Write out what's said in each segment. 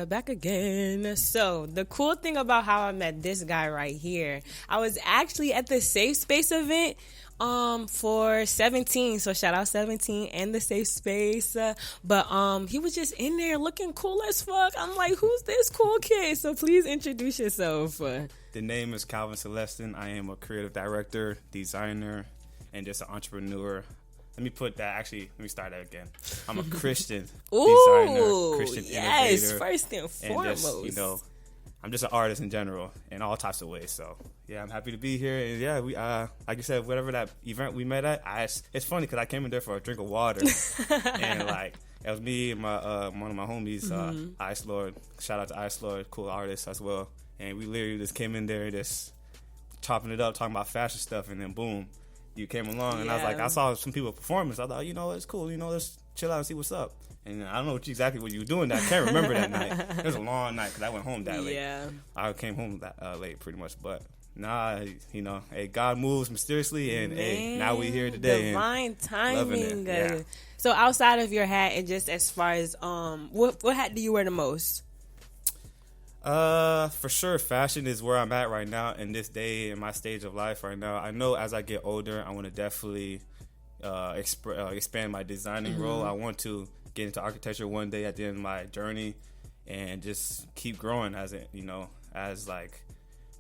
back again. So the cool thing about how I met this guy right here, I was actually at the Safe Space event for 17. So shout out 17 and the Safe Space. But he was just in there looking cool as fuck. I'm like, who's this cool kid? So please introduce yourself. The name is Calvin Celestin. I am a creative director, designer, and just an entrepreneur. Let me start that again. I'm a Christian designer, Christian innovator. First and foremost. And just, I'm just an artist in general in all types of ways. So, yeah, I'm happy to be here. And, yeah, we like you said, whatever that event we met at, it's funny because I came in there for a drink of water. And, like, it was me and one of my homies, Ice Lord. Shout out to Ice Lord, cool artist as well. And we literally just came in there just chopping it up, talking about fashion stuff, and then boom. You came along, and I was like, I saw some people performance. I thought, it's cool. Let's chill out and see what's up. And I don't know exactly what you were doing. I can't remember that night. It was a long night because I went home that late. Yeah, I came home that late pretty much. But hey, God moves mysteriously, and hey, now we here today. Divine timing. Yeah. So outside of your hat, and just as far as what hat do you wear the most? For sure, fashion is where I'm at right now in this day in my stage of life right now. I know as I get older, I want to definitely expand my designing role. I want to get into architecture one day at the end of my journey and just keep growing as like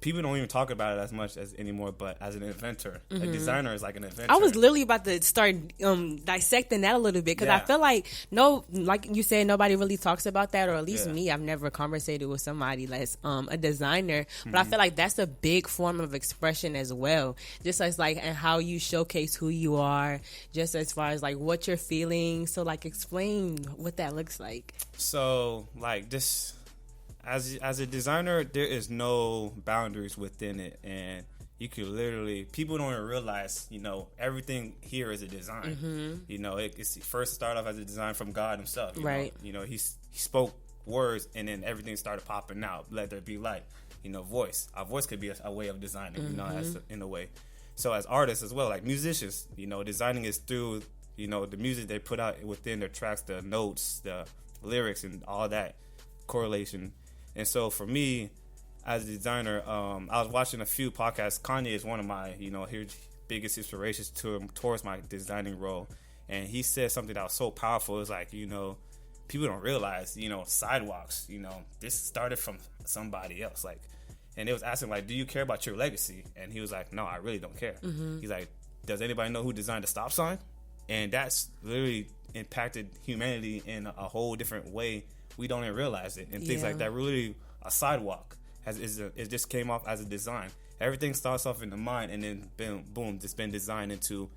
people don't even talk about it as much as anymore, but as an inventor, a designer is like an inventor. I was literally about to start dissecting that a little bit because I feel like like you said, nobody really talks about that, or at least me. I've never conversated with somebody that's a designer, but I feel like that's a big form of expression as well. Just as like and how you showcase who you are, just as far as like what you're feeling. So like explain what that looks like. So like this. As a designer, there is no boundaries within it, and you could literally people don't even realize everything here is a design. It's first start off as a design from God Himself. Right. He spoke words, and then everything started popping out. Let there be light. Voice. Our voice could be a way of designing. In a way. So as artists as well, like musicians, designing is through the music they put out within their tracks, the notes, the lyrics, and all that correlation. And so for me, as a designer, I was watching a few podcasts. Kanye is one of my, his biggest inspirations towards my designing role. And he said something that was so powerful. It was like, people don't realize, sidewalks, this started from somebody else. Like, and it was asking, like, do you care about your legacy? And he was like, no, I really don't care. He's like, does anybody know who designed the stop sign? And that's literally impacted humanity in a whole different way. We don't even realize it, and things like that. Really, a sidewalk it just came off as a design. Everything starts off in the mind, and then boom, it's been designed into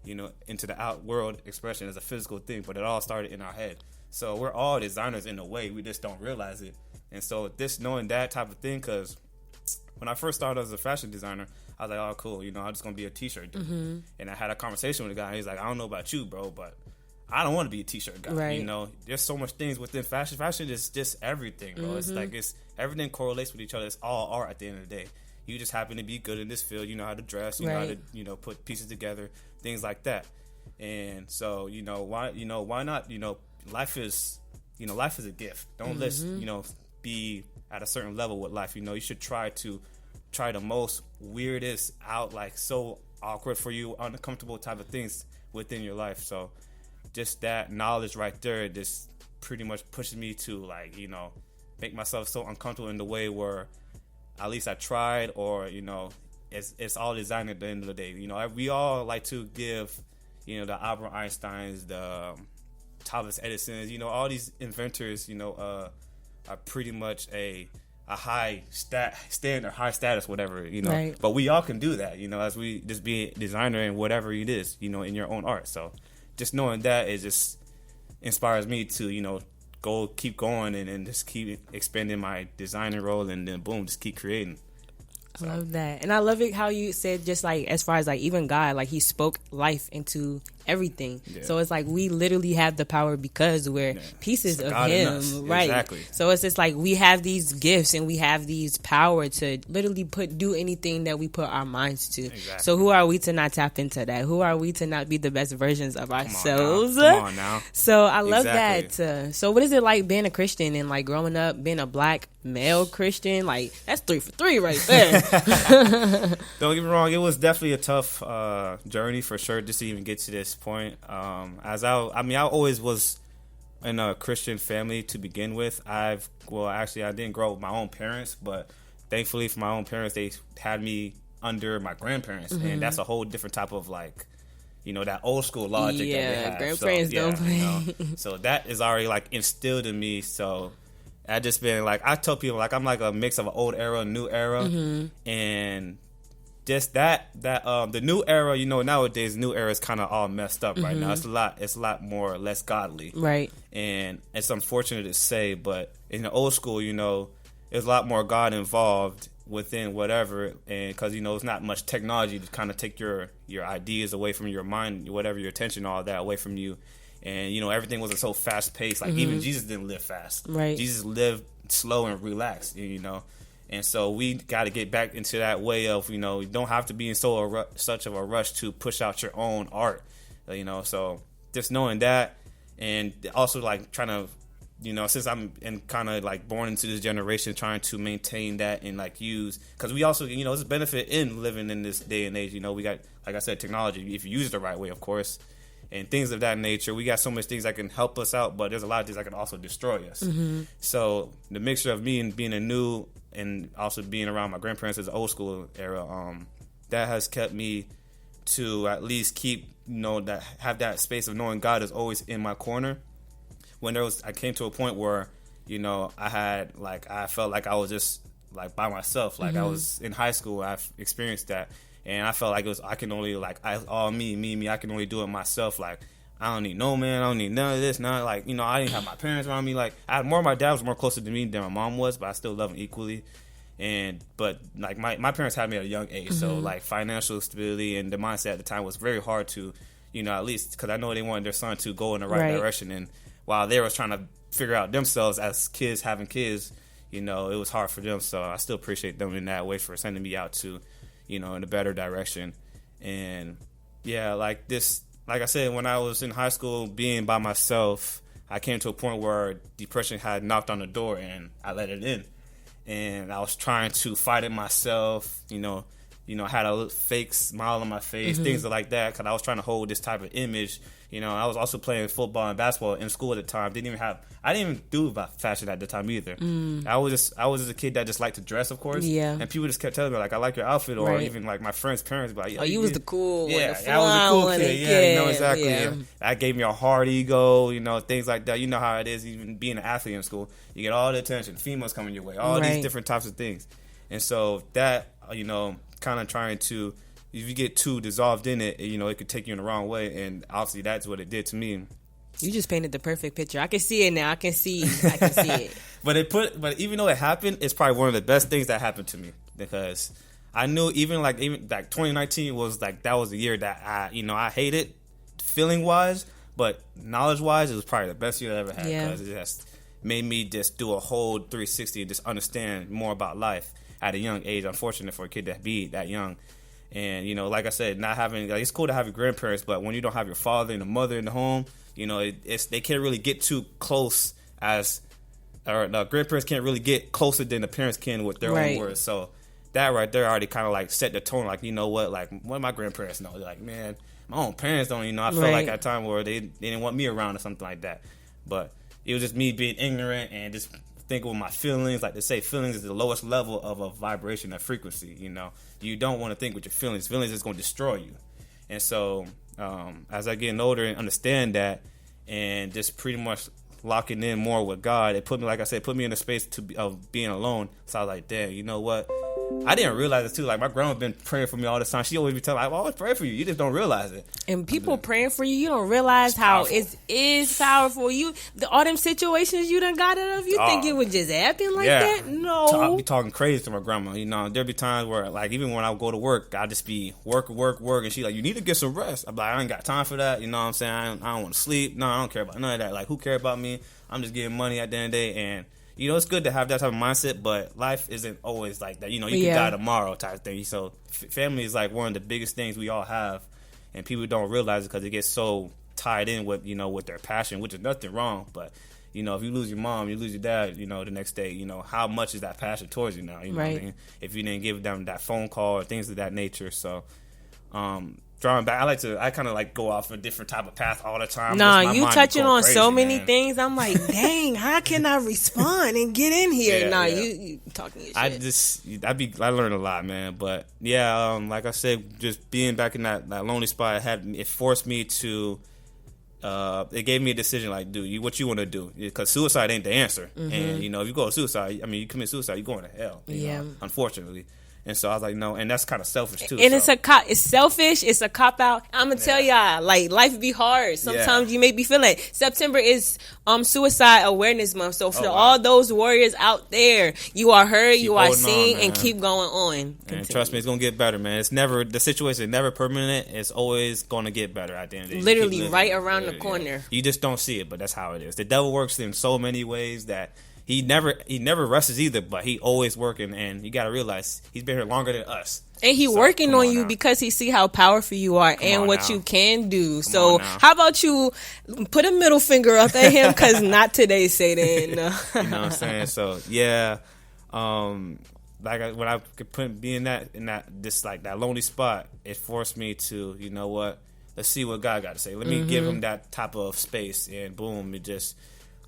the out world expression as a physical thing. But it all started in our head. So we're all designers in a way. We just don't realize it. And so this knowing that type of thing, because when I first started as a fashion designer, I was like, oh cool, I'm just gonna be a t-shirt dude. And I had a conversation with a guy. He's like, I don't know about you, bro, but I don't want to be a t-shirt guy. Right. There's so much things within fashion. Fashion is just everything, bro. It's like everything correlates with each other. It's all art at the end of the day. You just happen to be good in this field. You know how to dress. You know how to put pieces together, things like that. And so why not? Life is a gift. Don't let's be at a certain level with life. You should try the most weirdest out, like so awkward for you, uncomfortable type of things within your life. So just that knowledge right there just pretty much pushes me to like, make myself so uncomfortable in the way where at least I tried, or, it's all designed at the end of the day. We all like to give, the Albert Einsteins, the Thomas Edisons, all these inventors, are pretty much a high standard, high status, whatever, Right. But we all can do that, as we just be a designer in whatever it is, in your own art. So just knowing that it just inspires me to, keep going and just keep expanding my designing role, and then boom, just keep creating. So. I love that. And I love it how you said just like as far as like even God, like he spoke life into everything. So it's like we literally have the power because we're pieces of him, right? Exactly. So it's just like we have these gifts and we have these power to literally do anything that we put our minds to. Exactly. So who are we to not tap into that? Who are we to not be the best versions of ourselves? Come on now. So I love that. So what is it like being a Christian and like growing up being a black male Christian? Like that's 3 for 3 right there. Don't get me wrong, it was definitely a tough journey for sure just to even get to this point. I always was in a Christian family to begin with. I didn't grow up with my own parents, but thankfully for my own parents, they had me under my grandparents, and that's a whole different type of like, that old school logic that they have. Grandparents don't play. So that is already like instilled in me. So I just been like, I tell people like I'm like a mix of an old era, new era, and just the new era. Nowadays new era is kind of all messed up right now. It's a lot more or less godly, right? And it's unfortunate to say, but in the old school, there's a lot more God involved within whatever, and because it's not much technology to kind of take your ideas away from your mind, whatever, your attention, all that away from you. And everything wasn't so fast paced. Like even Jesus didn't live fast. Right. Jesus lived slow and relaxed. And so we got to get back into that way of you don't have to be in such of a rush to push out your own art. So just knowing that, and also like trying to since I'm kind of like born into this generation, trying to maintain that and like use, because we also there's a benefit in living in this day and age. We got, like I said, technology if you use it the right way, of course. And things of that nature. We got so much things that can help us out, but there's a lot of things that can also destroy us. So the mixture of me and being a new and also being around my grandparents as an old school era, that has kept me to at least keep, that have that space of knowing God is always in my corner. When I came to a point where, I felt like I was just like by myself. Like I was in high school, I've experienced that. And I felt like I can only all me. I can only do it myself. Like I don't need no man. I don't need none of this. None I didn't have my parents around me. Like my dad was more closer to me than my mom was, but I still love him equally. But like my parents had me at a young age, so like financial stability and the mindset at the time was very hard to, at least because I know they wanted their son to go in the right direction. And while they was trying to figure out themselves as kids having kids, it was hard for them. So I still appreciate them in that way for sending me out to, in a better direction. And yeah, like I said, when I was in high school being by myself, I came to a point where depression had knocked on the door and I let it in. And I was trying to fight it myself, I had a fake smile on my face, things like that, because I was trying to hold this type of image. I was also playing football and basketball in school at the time. I didn't even do about fashion at the time either. I was just a kid that just liked to dress, of course. Yeah. And people just kept telling me like, I like your outfit, or even like my friends' parents, but like, you was the cool one. Yeah, I was a cool kid. Yeah, exactly. Yeah. That gave me a hard ego, things like that. You know how it is, even being an athlete in school. You get all the attention, females coming your way, all these different types of things. And so that, kind of trying to, if you get too dissolved in it, it could take you in the wrong way. And obviously that's what it did to me. You just painted the perfect picture. I can see it now. I can see it. But even though it happened, it's probably one of the best things that happened to me, because I knew even 2019 was like, that was the year that I hated feeling wise, but knowledge wise, it was probably the best year I ever had, because it just made me just do a whole 360 and just understand more about life at a young age. Unfortunate for a kid to be that young. And, like I said, not having, it's cool to have your grandparents, but when you don't have your father and a mother in the home, they can't really get too close or the grandparents can't really get closer than the parents can with their own words. So that right there already kind of like set the tone. Like, what my grandparents know? They're like, man, my own parents don't, I felt like at a time where they didn't want me around or something like that. But it was just me being ignorant and just thinking with my feelings. Like they say, feelings is the lowest level of a vibration, a frequency. You don't want to think with your feelings. Feelings is going to destroy you. And so as I get older and understand that, and just pretty much locking in more with God, it put me, like I said, put me in a space of being alone. So I was like, damn, you know what? I didn't realize it too. Like, my grandma been praying for me all the time. She always be telling me, I always pray for you. You just don't realize it. And people praying for you, you don't realize how it is powerful. All them situations you done got out of, you think it would just happen like that? No. I'll be talking crazy to my grandma. You know, there'll be times where, like, even when I go to work, I'll just be work. And she like, you need to get some rest. I'm like, I ain't got time for that. You know what I'm saying? I don't want to sleep. No, I don't care about none of that. Like, who care about me? I'm just getting money at the end of the day. And you know, it's good to have that type of mindset, but life isn't always like that. You know, you can die tomorrow type of thing. So family is like one of the biggest things we all have, and people don't realize it because it gets so tied in with, you know, with their passion, which is nothing wrong. But, you know, if you lose your mom, you lose your dad, you know, the next day, you know, how much is that passion towards you now? You know what I mean? If you didn't give them that phone call or things of that nature. So, drawing back, I kind of like go off a different type of path all the time. Nah, you touching on crazy, so many things. I'm like, dang, how can I respond and get in here? You talking your shit. I learned a lot, man. But yeah, like I said, just being back in that lonely spot, it forced me to, it gave me a decision, like, dude, what you want to do? Because suicide ain't the answer. Mm-hmm. And, you know, if you go to suicide, I mean, you commit suicide, you're going to hell. You know, unfortunately. And so I was like, no, and that's kind of selfish too. And it's selfish. It's a cop out. I'm gonna tell y'all, like, life be hard. Sometimes you may be feeling it. September is Suicide Awareness Month. So for all those warriors out there, you are heard, you are seen, and keep going on. And trust me, it's gonna get better, man. The situation is never permanent. It's always gonna get better at the end of the day. Literally right around the corner. Yeah. You just don't see it, but that's how it is. The devil works in so many ways that he never rests either, but he always working, and you got to realize he's been here longer than us. And he working on you because he see how powerful you are and what you can do. So how about you put a middle finger up at him? Because not today, Satan. You know what I'm saying? So yeah, like when I could be in that lonely spot, it forced me to, you know what? Let's see what God got to say. Let me give him that type of space, and boom,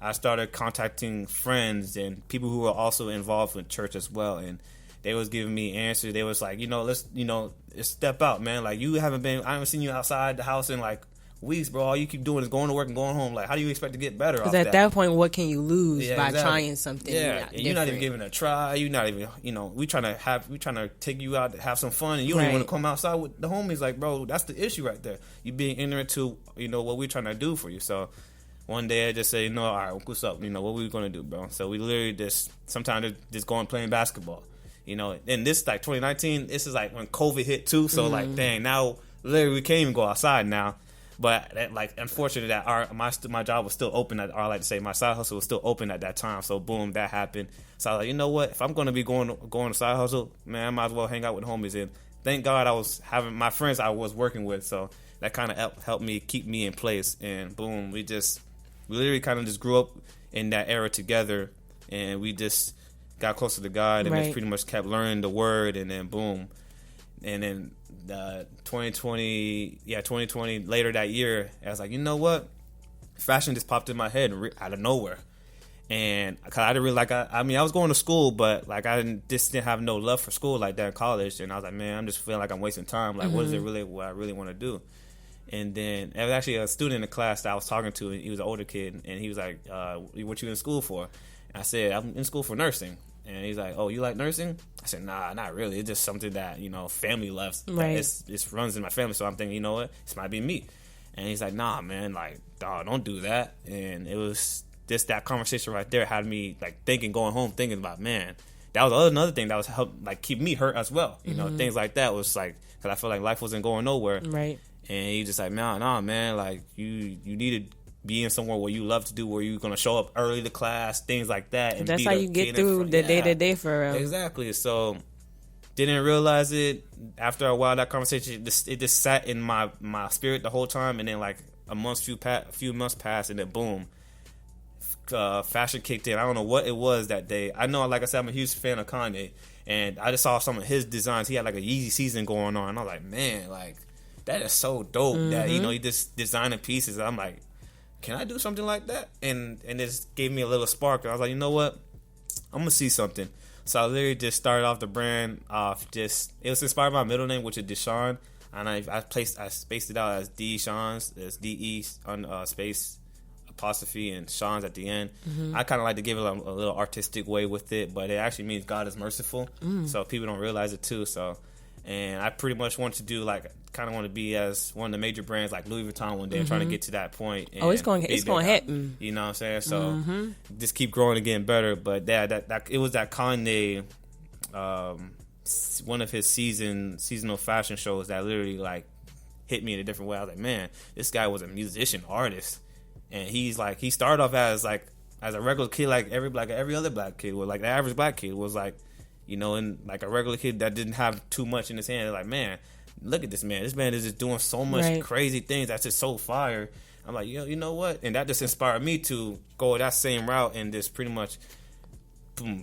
I started contacting friends and people who were also involved in church as well, and they was giving me answers. They was like, let's step out, man. Like, I haven't seen you outside the house in like weeks, bro. All you keep doing is going to work and going home. Like, how do you expect to get better? Because at that point, what can you lose by trying something? Yeah, and you're not even giving it a try. You're not even, we trying to take you out to have some fun, and you don't even want to come outside with the homies. Like, bro, that's the issue right there. You being ignorant to, what we're trying to do for you. So one day I just say, all right, what's up? What we going to do, bro? So we literally sometimes just going playing basketball. And this, like, 2019, this is like when COVID hit too. So like, dang, now literally we can't even go outside now. But unfortunately that my job was still open, or I like to say my side hustle was still open at that time. So boom, that happened. So I was like, you know what? If I'm going to be going to side hustle, man, I might as well hang out with homies. And thank God I was having my friends I was working with. So that kind of helped me keep me in place. And boom, we literally kind of just grew up in that era together, and we just got closer to God, and just pretty much kept learning the word, and then boom. And then 2020, later that year, I was like, you know what? Fashion just popped in my head out of nowhere. And cause I didn't really I was going to school, but like I didn't have no love for school like that in college. And I was like, man, I'm just feeling like I'm wasting time. Like, what is it really, what I really want to do? And then there was actually a student in the class that I was talking to, and he was an older kid, and he was like, what you in school for? And I said, I'm in school for nursing. And he's like, oh, you like nursing? I said, nah, not really. It's just something that, family loves. Right. It runs in my family, so I'm thinking, you know what? This might be me. And he's like, nah, man, like, dog, don't do that. And it was just that conversation right there had me, like, going home, thinking about, man, that was another thing that was help, like, keep me hurt as well. Things like that was like, because I felt like life wasn't going nowhere. Right. And he just like, nah, man, like, you need to be in somewhere where you love to do, where you're going to show up early to class, things like that. And that's how you get through the day-to-day for real. Exactly. So, didn't realize it. After a while, that conversation, it just sat in my spirit the whole time. And then, like, a few months passed, and then boom, fashion kicked in. I don't know what it was that day. I know, like I said, I'm a huge fan of Kanye. And I just saw some of his designs. He had, like, a Yeezy season going on. And I was like, man, like, that is so dope that, he just designing pieces. I'm like, can I do something like that? And this gave me a little spark. I was like, you know what? I'm going to see something. So I literally just started off the brand off it was inspired by my middle name, which is Deshaun. And I spaced it out as Deshaun's, as DE space apostrophe and Sean's at the end. I kind of like to give it a little artistic way with it, but it actually means God is merciful. So people don't realize it too. So, and I pretty much want to do like, kind of want to be as one of the major brands like Louis Vuitton one day. I'm trying to get to that point. And it's going to happen. You know what I'm saying? So just keep growing and getting better. But that it was that Kanye, one of his seasonal fashion shows that literally like hit me in a different way. I was like, man, this guy was a musician, artist, and he started off as a regular kid, like every other black kid was, like the average black kid was, like, you know, and like a regular kid that didn't have too much in his hand. Like, man, look at this man. This man is just doing so much crazy things that's just so fire. I'm like, you know what? And that just inspired me to go that same route and just pretty much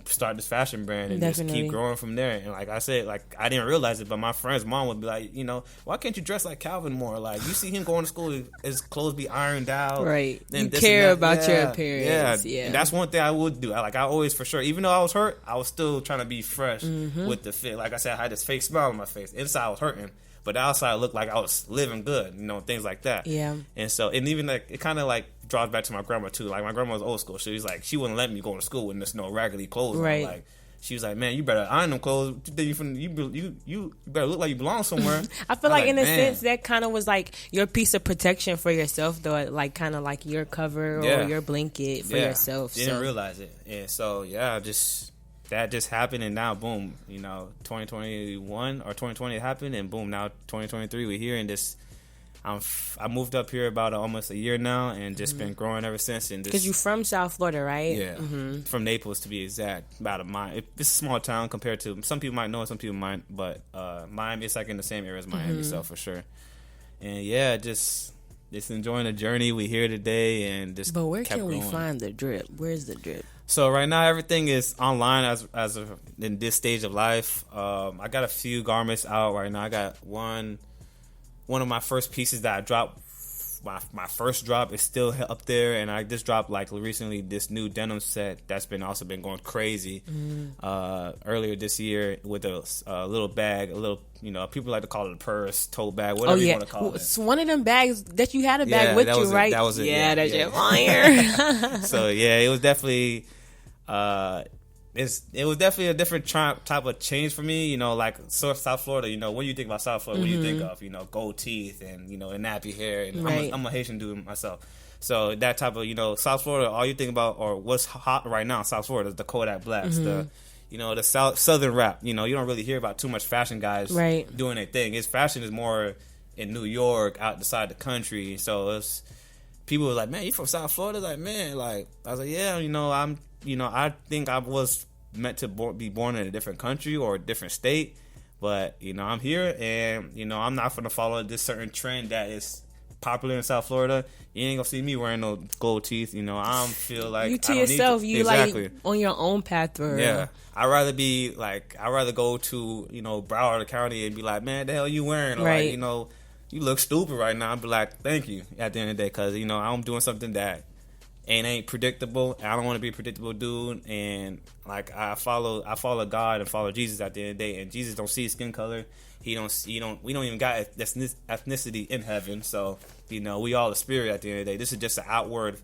start this fashion brand and just keep growing from there. And like I said, like, I didn't realize it, but my friend's mom would be like, you know, why can't you dress like Calvin more? Like, you see him going to school, his clothes be ironed out. Right. You care about your appearance. Yeah. And that's one thing I would do. I always, for sure, even though I was hurt, I was still trying to be fresh with the fit. Like I said, I had this fake smile on my face. Inside I was hurting, but the outside looked like I was living good, you know, things like that. Yeah. And so, and even like, it kind of like draws back to my grandma too. Like, my grandma was old school. She was like, she wouldn't let me go to school with just no raggedy clothes. Right. Like, she was like, man, you better iron them clothes. You better look like you belong somewhere. I feel like in a sense that kind of was like your piece of protection for yourself, though, like kind of like your cover or your blanket for yourself. Didn't realize it. And so, that just happened, and now, boom, you know, 2021 or 2020 happened, and boom, now 2023 we're here, and this, I moved up here about almost a year now, and just been growing ever since. And because you're from South Florida, right? Yeah, from Naples to be exact, about a mile. It's a small town compared to, some people might know it, some people might, but Miami, it's like in the same area as Miami, so for sure. And yeah, just enjoying the journey. We here today, and just. But where can we find the drip? Where's the drip? So right now everything is online as of in this stage of life. I got a few garments out right now. I got one of my first pieces that I dropped. My first drop is still up there, and I just dropped like recently this new denim set that's also been going crazy. Earlier this year with a little bag, a little, you know, people like to call it a purse, tote bag, whatever you want to call it. It's one of them bags that you had a bag with you, right? That was it. Yeah, that's your fire. So yeah, it was definitely. It was definitely a different type of change for me, you know, like South Florida, you know, when you think about South Florida, what do you think of, you know, gold teeth and, you know, and nappy hair, and I'm a Haitian dude myself. So that type of, you know, South Florida, all you think about, or what's hot right now in South Florida is the Kodak Blacks, the, you know, the Southern rap. You know, you don't really hear about too much fashion guys doing their thing. His fashion is more in New York, outside the country. So it's, people were like, man, you from South Florida? Like, man, like, I was like, yeah, you know, I think I was meant to be born in a different country or a different state, but, you know, I'm here, and, you know, I'm not going to follow this certain trend that is popular in South Florida. You ain't going to see me wearing no gold teeth. You know, I don't feel like you to yourself. You exactly. Like on your own path. I'd rather go to, you know, Broward County and be like, man, the hell you wearing? Right. Like, you know, you look stupid right now. I'd be like, thank you at the end of the day, because, you know, I'm doing something that ain't predictable. I don't want to be a predictable dude, and like I follow God and follow Jesus at the end of the day. And Jesus don't see skin color. We don't even got ethnicity in heaven. So, you know, we all a spirit at the end of the day. This is just an outward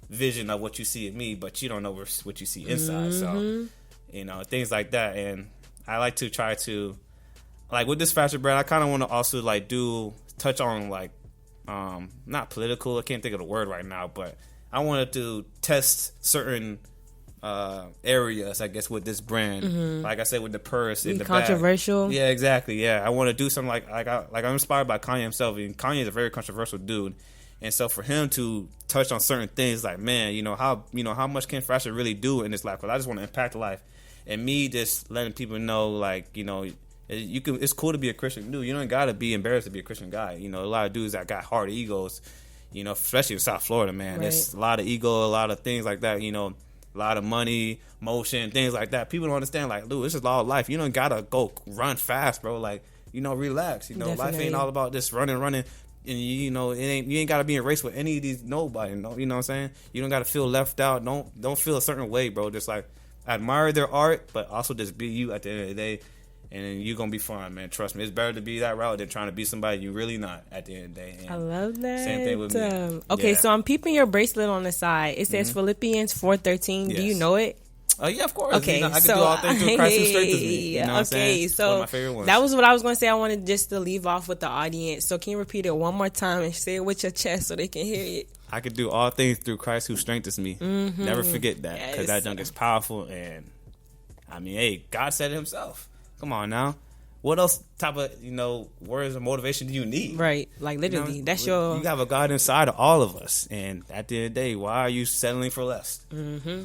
vision of what you see in me, but you don't know what you see inside. So, you know, things like that. And I like to try to, like, with this fashion brand, I kind of want to also like touch on like not political. I can't think of the word right now, but I wanted to test certain areas, I guess, with this brand. Like I said, with the purse and the controversial bag. Yeah, exactly. Yeah, I want to do something like I'm inspired by Kanye himself, and Kanye is a very controversial dude. And so for him to touch on certain things, like, man, how much can fashion really do in this life? Because I just want to impact life, and me just letting people know, like, you know, it's cool to be a Christian dude. You don't gotta be embarrassed to be a Christian guy. You know, a lot of dudes that got hard egos. You know, especially in South Florida, man. Right. There's a lot of ego, a lot of things like that, you know, a lot of money, motion, things like that. People don't understand, like, dude, this is all life. You don't gotta go run fast, bro. Like, you know, relax. You know, Definitely. Life ain't all about just running. And, you know, you ain't gotta be in a race with any of these, nobody. You know what I'm saying? You don't gotta feel left out. Don't feel a certain way, bro. Just, like, admire their art, but also just be you at the end of the day. and you're gonna be fine, man. Trust me. It's better to be that route than trying to be somebody you really not at the end of the day. And I love that. Same thing with me. Okay, so I'm peeping your bracelet on the side. It says Philippians 4:13. Yes. Do you know it? Yeah, of course. Okay, I can do all things through Christ who strengthens me. You know what I'm saying? So one of my favorite ones. That was what I was going to say. I wanted just to leave off with the audience. So can you repeat it one more time and say it with your chest so they can hear it? I can do all things through Christ who strengthens me. Mm-hmm. Never forget that, because that junk is powerful. And I mean, hey, God said it himself. Come on now. What else type of, words of motivation do you need? Right. Like literally, that's your... You have a God inside of all of us. And at the end of the day, why are you settling for less? Mm-hmm.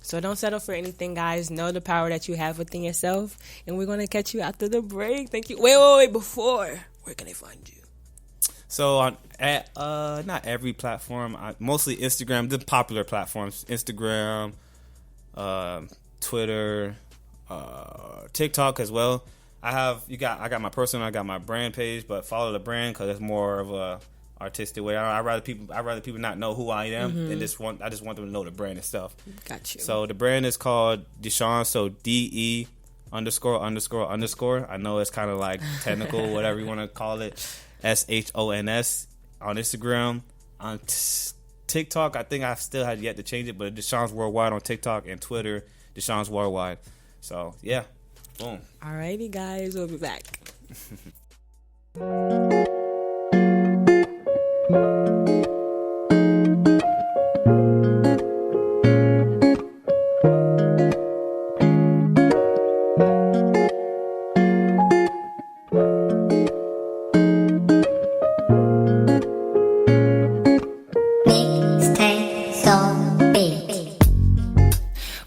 So don't settle for anything, guys. Know the power that you have within yourself. And we're going to catch you after the break. Thank you. Wait. Before, where can they find you? So on not every platform, mostly Instagram, the popular platforms, Instagram, Twitter, TikTok as well. I got my personal, I got my brand page, but follow the brand because it's more of a artistic way. I'd rather people not know who I am and I just want them to know the brand itself. Got you. So the brand is called Deshaun, so DE ____. I know it's kind of like technical, whatever you want to call it. SHONS on Instagram. On TikTok, I think I still had yet to change it, but Deshaun's Worldwide on TikTok, and Twitter, Deshaun's Worldwide. So yeah, boom. Alrighty, guys, we'll be back.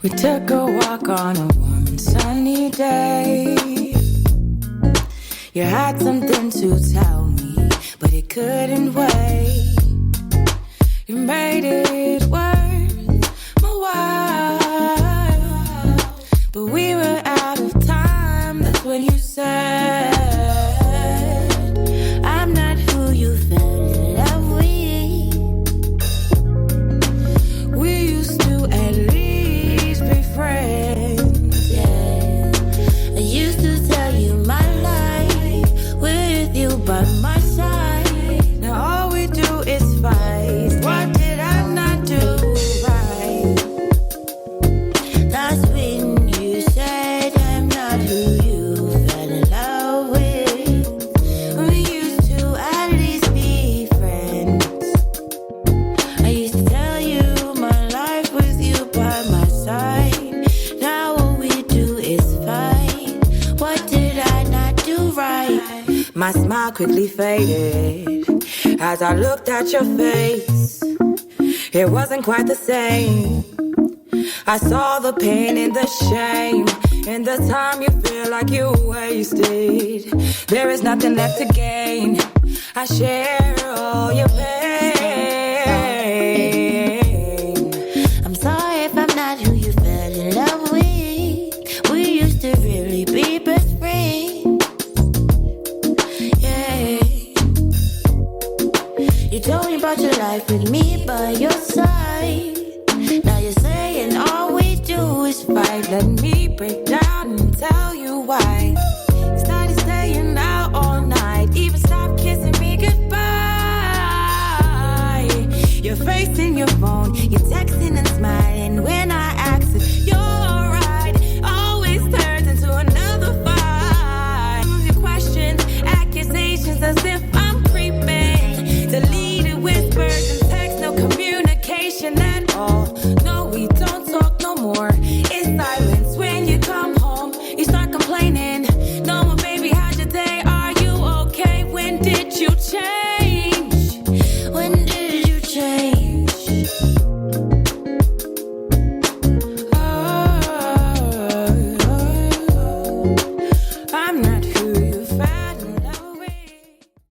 We took a walk on a warm and sunny day. You had something to tell me, but it couldn't wait. You made it worth my while, but we were out of time. That's when you said, I'm not who you fell in love with. We used to at least be friends, yeah. I used to tell you my life with you by my side. Now all we do is fight. What did I not do right? That's when you said I'm not who you fell in love with. We used to at least be friends. I used to tell you my life with you by my side. Now all we do is fight. What did I not do right? My smile quickly faded as I looked at your face. It wasn't quite the same. I saw the pain and the shame, and the time you feel like you wasted. There is nothing left to gain. I share all your pain. I'm sorry if I'm not who you fell in love with. We used to really be best friends. Yeah. You told me about your life with me by your side. Now you're saying all we do is fight. Let me break down and tell you why. You started staying out all night, even stopped kissing me goodbye. You're facing your phone, you're texting and smiling when